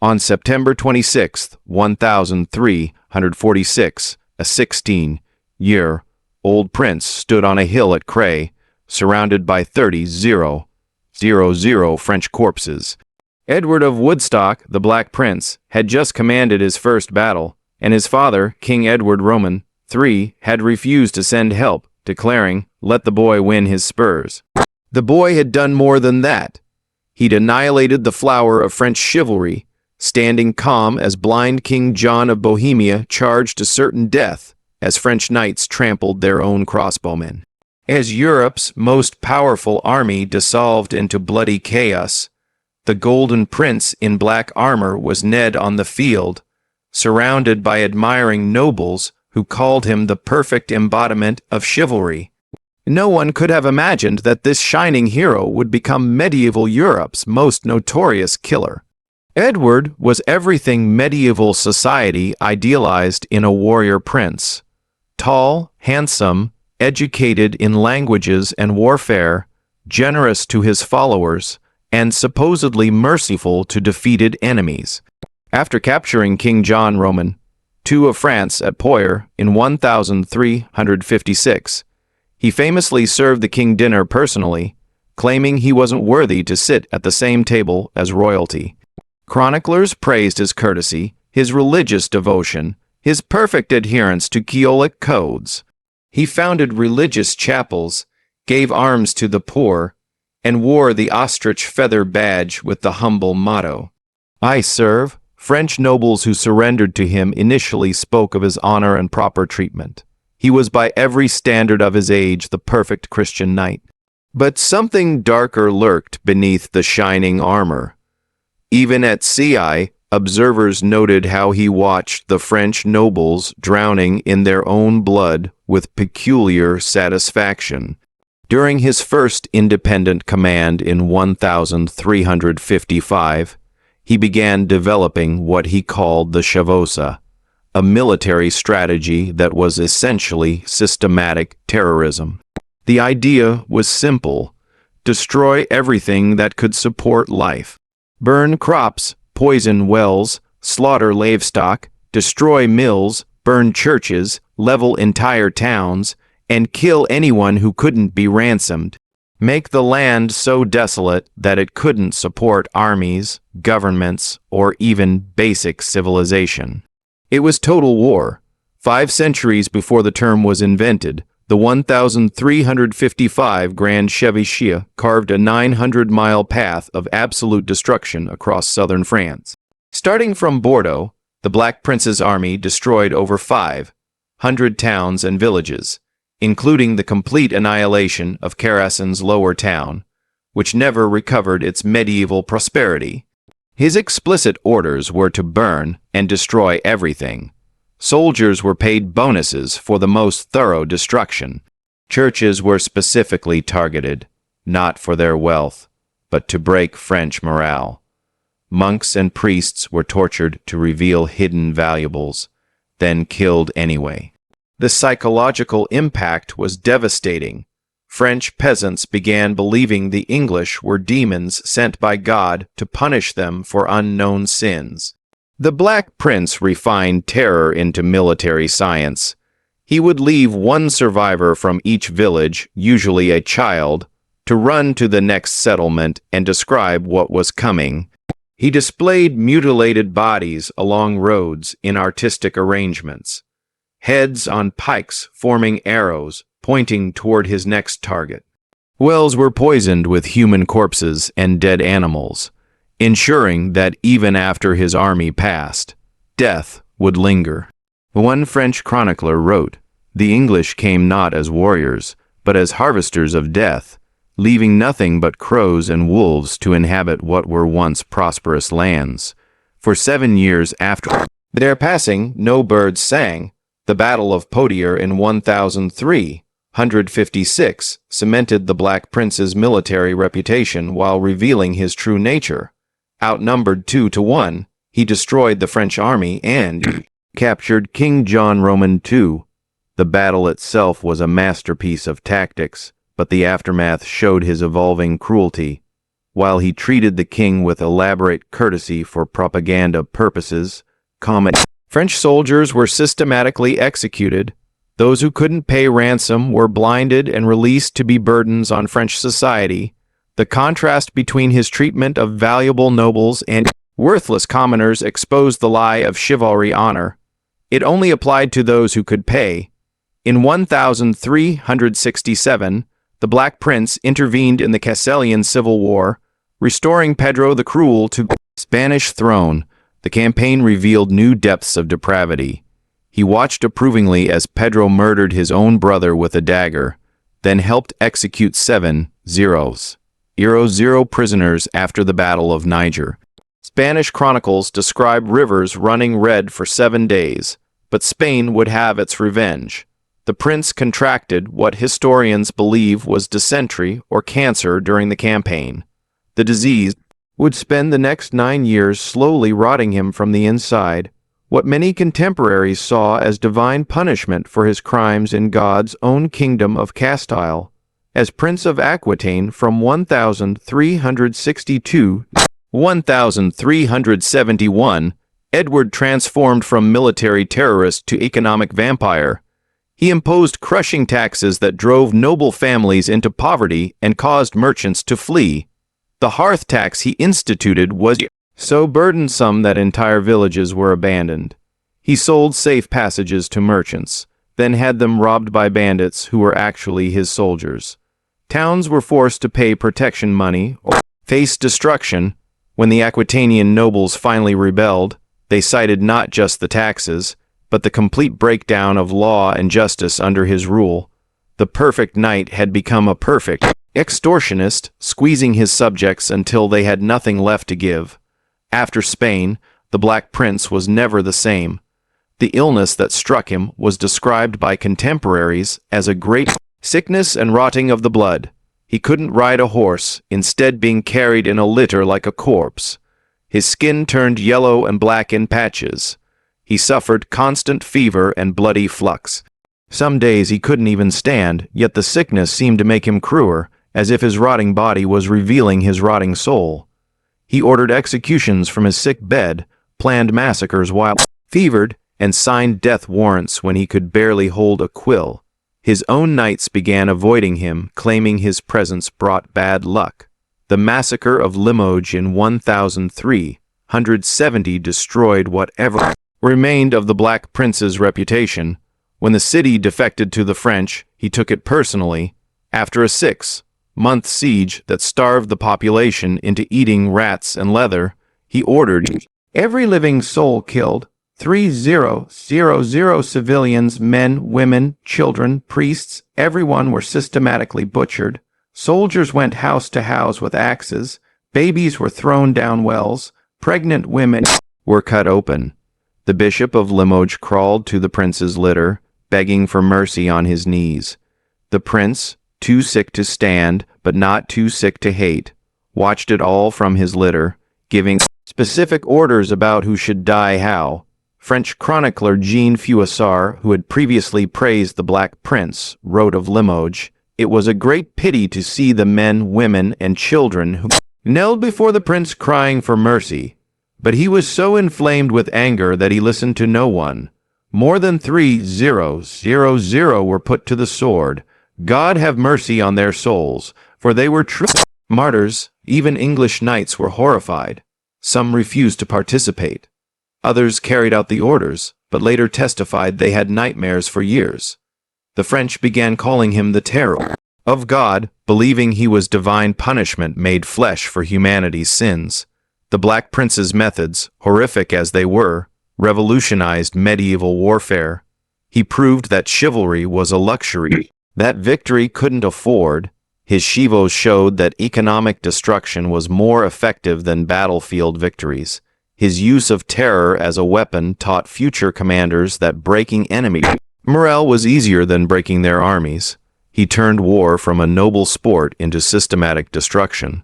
On September 26, 1346, a 16-year-old prince stood on a hill at Cray, surrounded by 30,000 French corpses. Edward of Woodstock, the Black Prince, had just commanded his first battle, and his father, King Edward Roman III, had refused to send help, declaring, "Let the boy win his spurs." The boy had done more than that. He'd annihilated the flower of French chivalry, standing calm as blind King John of Bohemia charged to certain death as French knights trampled their own crossbowmen. As Europe's most powerful army dissolved into bloody chaos, the Golden Prince in black armor was Ned on the field, surrounded by admiring nobles who called him the perfect embodiment of chivalry. No one could have imagined that this shining hero would become medieval Europe's most notorious killer. Edward was everything medieval society idealized in a warrior prince. Tall, handsome, educated in languages and warfare, generous to his followers, and supposedly merciful to defeated enemies. After capturing King John Roman II of France at Poitiers in 1356, he famously served the king dinner personally, claiming he wasn't worthy to sit at the same table as royalty. Chroniclers praised his courtesy, his religious devotion, his perfect adherence to Catholic codes. He founded religious chapels, gave alms to the poor, and wore the ostrich feather badge with the humble motto, "I serve." French nobles who surrendered to him initially spoke of his honor and proper treatment. He was by every standard of his age the perfect Christian knight. But something darker lurked beneath the shining armor. Even at sea, observers noted how he watched the French nobles drowning in their own blood with peculiar satisfaction. During his first independent command in 1355, he began developing what he called the chevauchée, a military strategy that was essentially systematic terrorism. The idea was simple: destroy everything that could support life. Burn crops, poison wells, slaughter livestock, destroy mills, burn churches, level entire towns, and kill anyone who couldn't be ransomed. Make the land so desolate that it couldn't support armies, governments, or even basic civilization. It was total war. 5 centuries before the term was invented, the 1355 Grand Chevauchée carved a 900-mile path of absolute destruction across southern France. Starting from Bordeaux, the Black Prince's army destroyed over 500 towns and villages, including the complete annihilation of Carassen's lower town, which never recovered its medieval prosperity. His explicit orders were to burn and destroy everything. Soldiers were paid bonuses for the most thorough destruction. Churches were specifically targeted, not for their wealth, but to break French morale. Monks and priests were tortured to reveal hidden valuables, then killed anyway. The psychological impact was devastating. French peasants began believing the English were demons sent by God to punish them for unknown sins. The Black Prince refined terror into military science. He would leave one survivor from each village, usually a child, to run to the next settlement and describe what was coming. He displayed mutilated bodies along roads in artistic arrangements, heads on pikes forming arrows pointing toward his next target. Wells were poisoned with human corpses and dead animals, ensuring that even after his army passed, death would linger. One French chronicler wrote, "The English came not as warriors, but as harvesters of death, leaving nothing but crows and wolves to inhabit what were once prosperous lands. For 7 years after their passing, no birds sang. The Battle of Poitiers in 1356 cemented the Black Prince's military reputation while revealing his true nature. Outnumbered 2-1, he destroyed the French army and captured King John Roman II. The battle itself was a masterpiece of tactics, but the aftermath showed his evolving cruelty. while he treated the king with elaborate courtesy for propaganda purposes. French soldiers were systematically executed. Those who couldn't pay ransom were blinded and released to be burdens on French society. The contrast between his treatment of valuable nobles and worthless commoners exposed the lie of chivalry honor. It only applied to those who could pay. In 1367, the Black Prince intervened in the Castilian Civil War, restoring Pedro the Cruel to the Spanish throne. The campaign revealed new depths of depravity. He watched approvingly as Pedro murdered his own brother with a dagger, then helped execute 7-0 prisoners after the Battle of Niger. Spanish chronicles describe rivers running red for 7 days, but Spain would have its revenge. The prince contracted what historians believe was dysentery or cancer during the campaign. The disease would spend the next 9 years slowly rotting him from the inside, what many contemporaries saw as divine punishment for his crimes in God's own kingdom of Castile. As Prince of Aquitaine from 1362 to 1371, Edward transformed from military terrorist to economic vampire. He imposed crushing taxes that drove noble families into poverty and caused merchants to flee. The hearth tax he instituted was so burdensome that entire villages were abandoned. He sold safe passages to merchants, then had them robbed by bandits who were actually his soldiers. Towns were forced to pay protection money or face destruction. When the Aquitanian nobles finally rebelled, they cited not just the taxes, but the complete breakdown of law and justice under his rule. The perfect knight had become a perfect extortionist, squeezing his subjects until they had nothing left to give. After Spain, the Black Prince was never the same. The illness that struck him was described by contemporaries as a great sickness and rotting of the blood. He couldn't ride a horse, instead being carried in a litter like a corpse. His skin turned yellow and black in patches. He suffered constant fever and bloody flux. Some days he couldn't even stand, yet the sickness seemed to make him cruel, as if his rotting body was revealing his rotting soul. He ordered executions from his sick bed, planned massacres while fevered, and signed death warrants when he could barely hold a quill. His own knights began avoiding him, claiming his presence brought bad luck. The massacre of Limoges in 1370 destroyed whatever remained of the Black Prince's reputation. When the city defected to the French, he took it personally. After a 6-month siege that starved the population into eating rats and leather, he ordered every living soul killed. 3,000 civilians, men, women, children, priests, everyone were systematically butchered. Soldiers went house to house with axes. Babies were thrown down wells. Pregnant women were cut open. The Bishop of Limoges crawled to the prince's litter, begging for mercy on his knees. The prince, too sick to stand, but not too sick to hate, watched it all from his litter, giving specific orders about who should die how. French chronicler Jean Froissart, who had previously praised the Black Prince, wrote of Limoges, "It was a great pity to see the men, women, and children who knelt before the prince crying for mercy. But he was so inflamed with anger that he listened to no one. More than 3,000 were put to the sword. God have mercy on their souls, for they were true martyrs." Even English knights were horrified. Some refused to participate. Others carried out the orders, but later testified they had nightmares for years. The French began calling him the terror of God, believing he was divine punishment made flesh for humanity's sins. The Black Prince's methods, horrific as they were, revolutionized medieval warfare. He proved that chivalry was a luxury that victory couldn't afford. His chevaux showed that economic destruction was more effective than battlefield victories. His use of terror as a weapon taught future commanders that breaking enemy morale was easier than breaking their armies. He turned war from a noble sport into systematic destruction.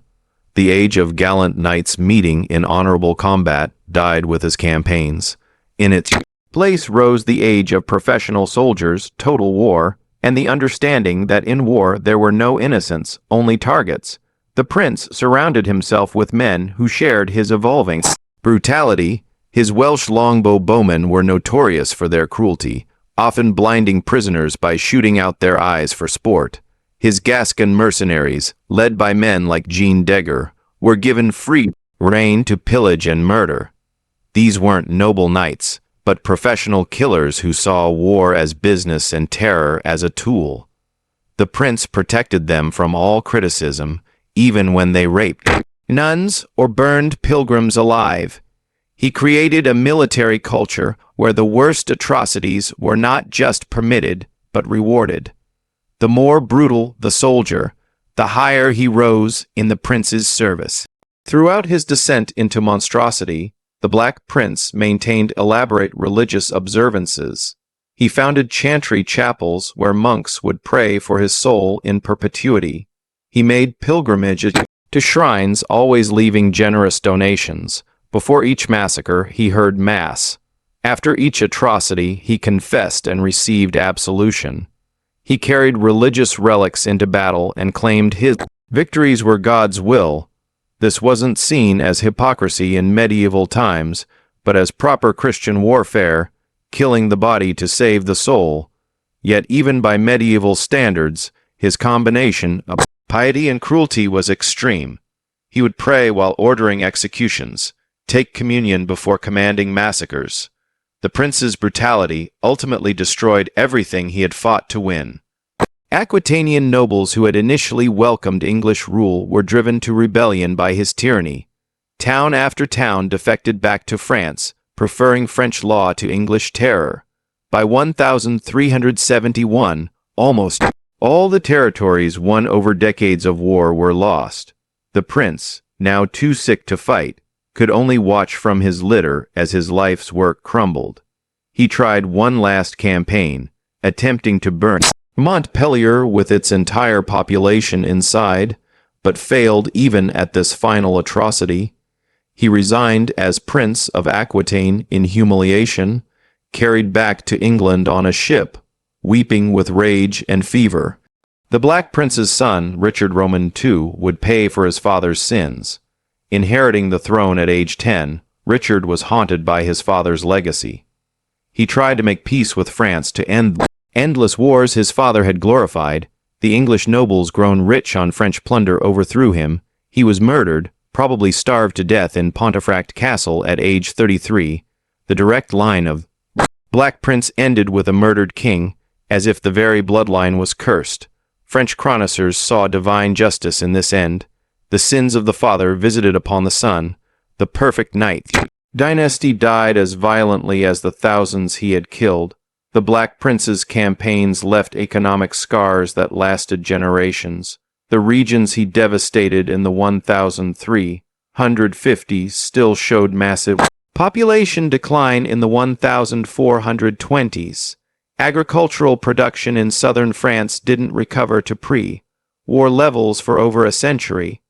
The age of gallant knights meeting in honorable combat died with his campaigns. In its place rose the age of professional soldiers, total war, and the understanding that in war there were no innocents, only targets. The prince surrounded himself with men who shared his evolving brutality. His Welsh longbow bowmen were notorious for their cruelty, often blinding prisoners by shooting out their eyes for sport. His Gascon mercenaries, led by men like Jean Degger, were given free rein to pillage and murder. These weren't noble knights, but professional killers who saw war as business and terror as a tool. The prince protected them from all criticism, even when they raped nuns or burned pilgrims alive. He created a military culture where the worst atrocities were not just permitted, but rewarded. The more brutal the soldier, the higher he rose in the prince's service. Throughout his descent into monstrosity, the Black Prince maintained elaborate religious observances. He founded chantry chapels where monks would pray for his soul in perpetuity. He made pilgrimages to shrines, always leaving generous donations. Before each massacre, he heard Mass. After each atrocity, he confessed and received absolution. He carried religious relics into battle and claimed his victories were God's will. This wasn't seen as hypocrisy in medieval times, but as proper Christian warfare, killing the body to save the soul. Yet even by medieval standards, his combination of piety and cruelty was extreme. He would pray while ordering executions, take communion before commanding massacres. The prince's brutality ultimately destroyed everything he had fought to win. Aquitanian nobles who had initially welcomed English rule were driven to rebellion by his tyranny. Town after town defected back to France, preferring French law to English terror. By 1371, almost all the territories won over decades of war were lost. The prince, now too sick to fight, could only watch from his litter as his life's work crumbled. He tried one last campaign, attempting to burn Montpellier with its entire population inside, but failed even at this final atrocity. He resigned as Prince of Aquitaine in humiliation, carried back to England on a ship, weeping with rage and fever. The Black Prince's son, Richard Roman II, would pay for his father's sins. Inheriting the throne at age 10, Richard was haunted by his father's legacy. He tried to make peace with France to end the endless wars his father had glorified. The English nobles, grown rich on French plunder, overthrew him. He was murdered, probably starved to death in Pontefract Castle at age 33. The direct line of Black Prince ended with a murdered king, as if the very bloodline was cursed. French chroniclers saw divine justice in this end. The sins of the father visited upon the son. The perfect knight dynasty died as violently as the thousands he had killed. The Black Prince's campaigns left economic scars that lasted generations. The regions he devastated in the 1350s still showed massive population decline in the 1420s. Agricultural production in southern France didn't recover to pre-war levels for over a century.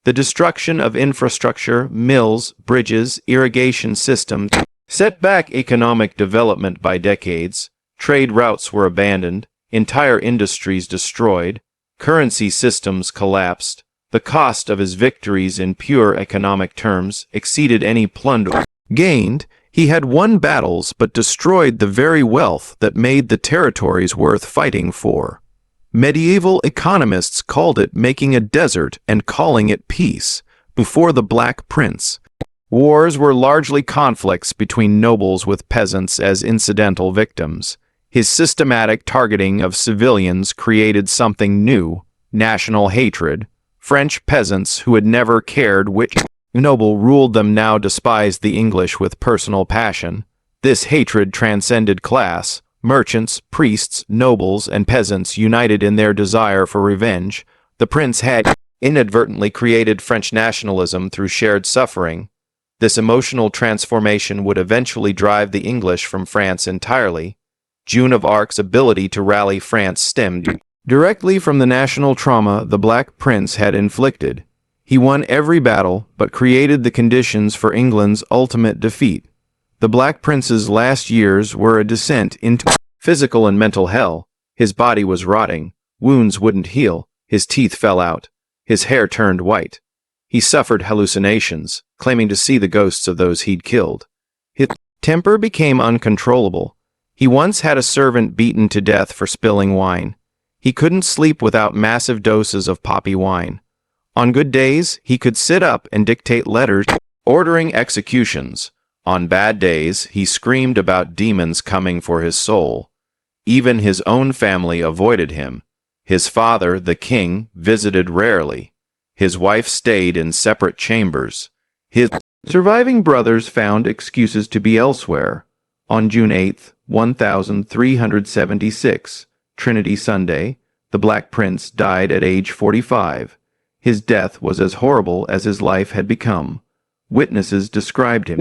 The destruction of infrastructure, mills, bridges, irrigation systems set back economic development by decades. Trade routes were abandoned, entire industries destroyed, currency systems collapsed. The cost of his victories in pure economic terms exceeded any plunder gained. He had won battles but destroyed the very wealth that made the territories worth fighting for. Medieval economists called it making a desert and calling it peace before the Black Prince. Wars were largely conflicts between nobles with peasants as incidental victims. His systematic targeting of civilians created something new: national hatred. French peasants who had never cared which noble ruled them now despised the English with personal passion. This hatred transcended class. Merchants, priests, nobles, and peasants united in their desire for revenge. The prince had inadvertently created French nationalism through shared suffering. This emotional transformation would eventually drive the English from France entirely. Joan of Arc's ability to rally France stemmed directly from the national trauma the Black Prince had inflicted. He won every battle, but created the conditions for England's ultimate defeat. The Black Prince's last years were a descent into physical and mental hell. His body was rotting, wounds wouldn't heal, his teeth fell out. His hair turned white. He suffered hallucinations, claiming to see the ghosts of those he'd killed. His temper became uncontrollable. He once had a servant beaten to death for spilling wine. He couldn't sleep without massive doses of poppy wine. On good days, he could sit up and dictate letters, ordering executions. On bad days, he screamed about demons coming for his soul. Even his own family avoided him. His father, the king, visited rarely. His wife stayed in separate chambers. His surviving brothers found excuses to be elsewhere. On June 8, 1376, Trinity Sunday, the Black Prince died at age 45. His death was as horrible as his life had become. Witnesses described him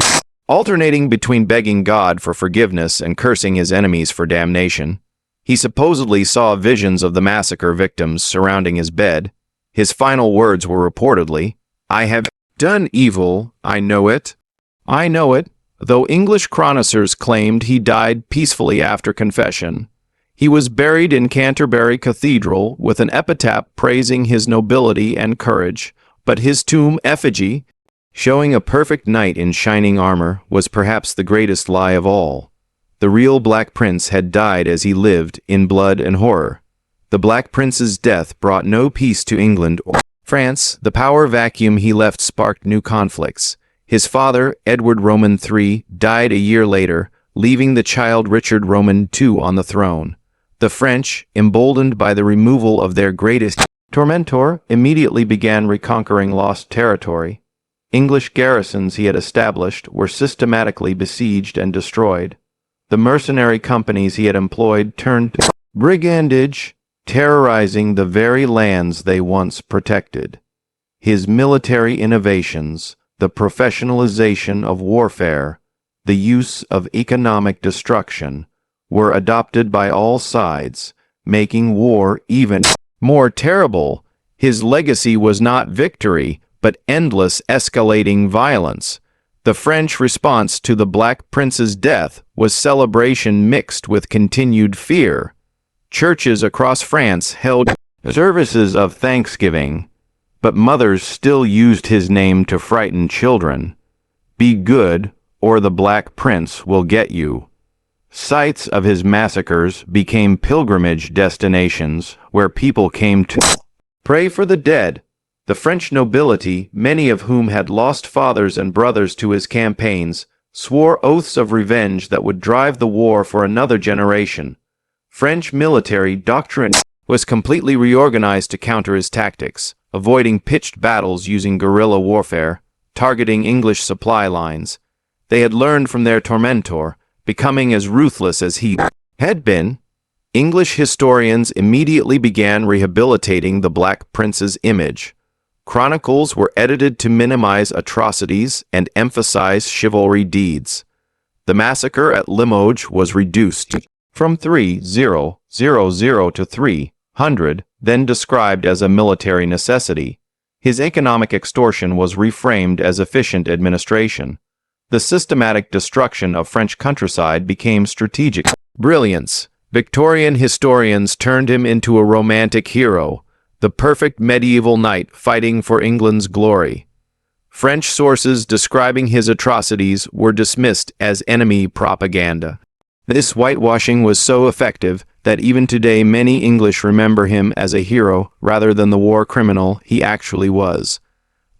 alternating between begging God for forgiveness and cursing his enemies for damnation. He supposedly saw visions of the massacre victims surrounding his bed. His final words were reportedly, "I have done evil, I know it. I know it," though English chroniclers claimed he died peacefully after confession. He was buried in Canterbury Cathedral with an epitaph praising his nobility and courage, but his tomb effigy, showing a perfect knight in shining armor, was perhaps the greatest lie of all. The real Black Prince had died as he lived, in blood and horror. The Black Prince's death brought no peace to England or France. The power vacuum he left sparked new conflicts. His father, Edward Roman III, died a year later, leaving the child Richard Roman II on the throne. The French, emboldened by the removal of their greatest tormentor, immediately began reconquering lost territory. English garrisons he had established were systematically besieged and destroyed. The mercenary companies he had employed turned to brigandage, terrorizing the very lands they once protected. His military innovations, the professionalization of warfare, the use of economic destruction, were adopted by all sides, making war even more terrible. His legacy was not victory, but endless escalating violence. The French response to the Black Prince's death was celebration mixed with continued fear. Churches across France held services of thanksgiving, but mothers still used his name to frighten children. "Be good, or the Black Prince will get you." Sites of his massacres became pilgrimage destinations where people came to pray for the dead. The French nobility, many of whom had lost fathers and brothers to his campaigns, swore oaths of revenge that would drive the war for another generation. French military doctrine was completely reorganized to counter his tactics, avoiding pitched battles using guerrilla warfare, targeting English supply lines. They had learned from their tormentor, becoming as ruthless as he had been. English historians immediately began rehabilitating the Black Prince's image. Chronicles were edited to minimize atrocities and emphasize chivalry deeds. The massacre at Limoges was reduced from 3,000 to 300, then described as a military necessity. His economic extortion was reframed as efficient administration. The systematic destruction of French countryside became strategic brilliance. Victorian historians turned him into a romantic hero, the perfect medieval knight fighting for England's glory. French sources describing his atrocities were dismissed as enemy propaganda. This whitewashing was so effective that even today many English remember him as a hero rather than the war criminal he actually was.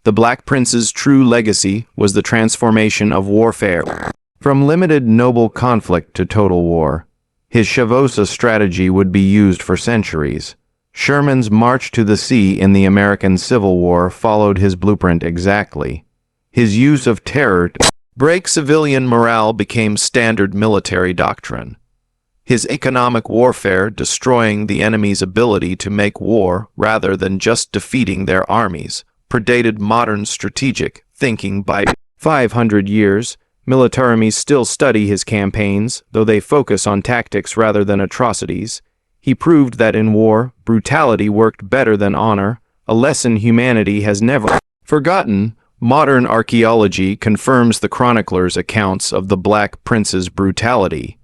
The Black Prince's true legacy was the transformation of warfare from limited noble conflict to total war. His Chavosa strategy would be used for centuries. Sherman's march to the sea in the American Civil War followed his blueprint exactly. His use of terror to break civilian morale became standard military doctrine. His economic warfare, destroying the enemy's ability to make war rather than just defeating their armies, predated modern strategic thinking by 500 years. Militaristes still study his campaigns, though they focus on tactics rather than atrocities. He proved that in war, brutality worked better than honor, a lesson humanity has never forgotten. Modern archaeology confirms the chroniclers' accounts of the Black Prince's brutality.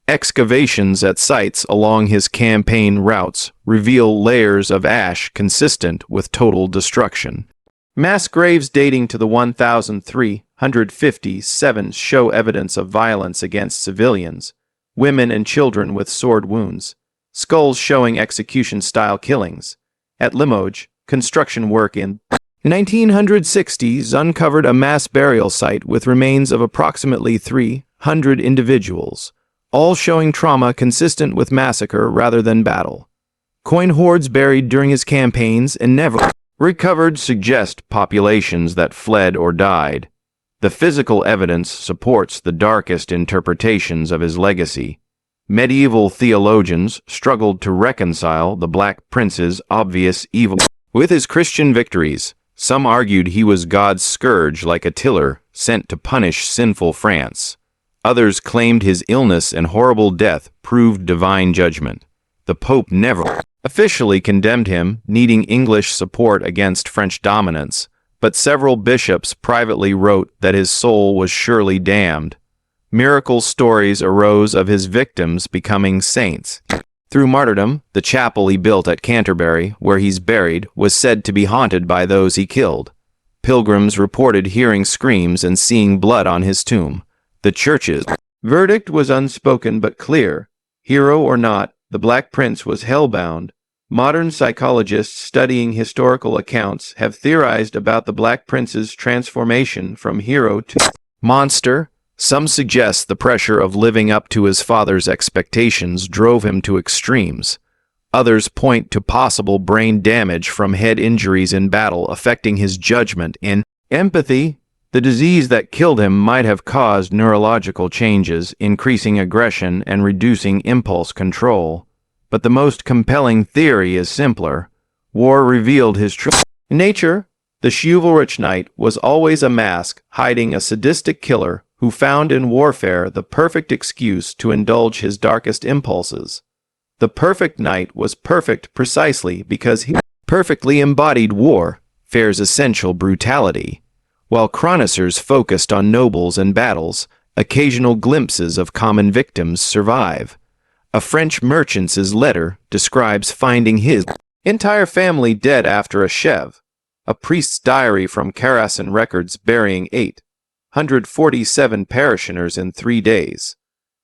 Excavations at sites along his campaign routes reveal layers of ash consistent with total destruction. Mass graves dating to the 1357 show evidence of violence against civilians, women and children with sword wounds, skulls showing execution-style killings. At Limoges, construction work in 1960s uncovered a mass burial site with remains of approximately 300 individuals, all showing trauma consistent with massacre rather than battle. Coin hoards buried during his campaigns and never recovered suggest populations that fled or died. The physical evidence supports the darkest interpretations of his legacy. Medieval theologians struggled to reconcile the Black Prince's obvious evil with his Christian victories. Some argued he was God's scourge like Attila, sent to punish sinful France. Others claimed his illness and horrible death proved divine judgment. The Pope never officially condemned him, needing English support against French dominance, but several bishops privately wrote that his soul was surely damned. Miracle stories arose of his victims becoming saints. Through martyrdom, the chapel he built at Canterbury, where he's buried, was said to be haunted by those he killed. Pilgrims reported hearing screams and seeing blood on his tomb. The church's verdict was unspoken but clear. Hero or not, the Black Prince was hellbound. Modern psychologists studying historical accounts have theorized about the Black Prince's transformation from hero to monster. Some suggest the pressure of living up to his father's expectations drove him to extremes. Others point to possible brain damage from head injuries in battle affecting his judgment and empathy. The disease that killed him might have caused neurological changes, increasing aggression and reducing impulse control. But the most compelling theory is simpler. War revealed his true nature. The chivalrous knight was always a mask hiding a sadistic killer who found in warfare the perfect excuse to indulge his darkest impulses. The perfect knight was perfect precisely because he perfectly embodied warfare's essential brutality. While chroniclers focused on nobles and battles, occasional glimpses of common victims survive. A French merchant's letter describes finding his entire family dead after a chev. A priest's diary from Karasan records burying 847 parishioners in 3 days.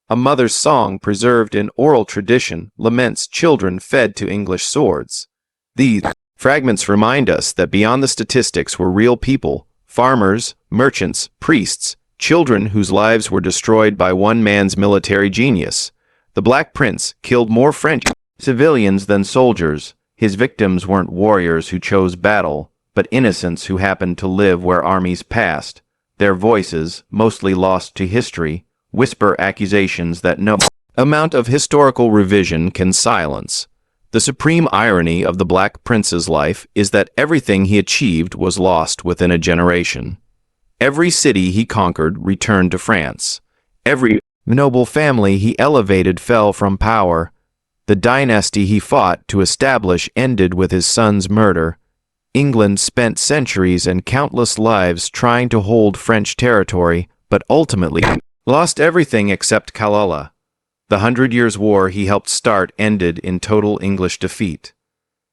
A mother's song preserved in oral tradition laments children fed to English swords. These fragments remind us that beyond the statistics were real people, farmers, merchants, priests, children whose lives were destroyed by one man's military genius. The Black Prince killed more French civilians than soldiers. His victims weren't warriors who chose battle, but innocents who happened to live where armies passed. Their voices, mostly lost to history, whisper accusations that no amount of historical revision can silence. The supreme irony of the Black Prince's life is that everything he achieved was lost within a generation. Every city he conquered returned to France. Every noble family he elevated fell from power. The dynasty he fought to establish ended with his son's murder. England spent centuries and countless lives trying to hold French territory, but ultimately lost everything except Calais. The 100 Years' War he helped start ended in total English defeat.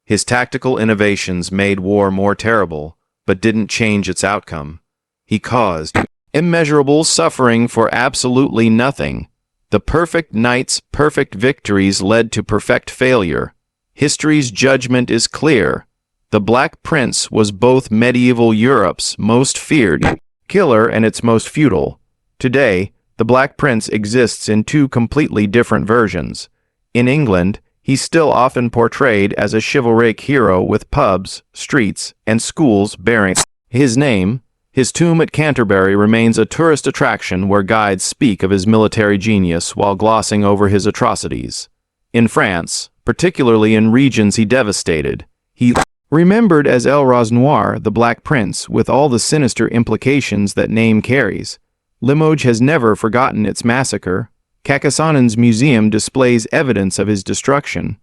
His tactical innovations made war more terrible, but didn't change its outcome. He caused immeasurable suffering for absolutely nothing. The perfect knight's perfect victories led to perfect failure. History's judgment is clear. The Black Prince was both medieval Europe's most feared killer and its most futile. Today, the Black Prince exists in two completely different versions. In England, he's still often portrayed as a chivalric hero with pubs, streets, and schools bearing his name. His tomb at Canterbury remains a tourist attraction where guides speak of his military genius while glossing over his atrocities. In France, particularly in regions he devastated, he remembered as El Raz Noir, the Black Prince, with all the sinister implications that name carries. Limoges has never forgotten its massacre. Carcassonnen's museum displays evidence of his destruction.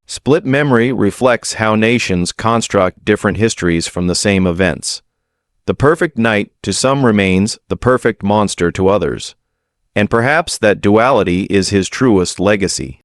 Split memory reflects how nations construct different histories from the same events. The perfect knight to some remains the perfect monster to others. And perhaps that duality is his truest legacy.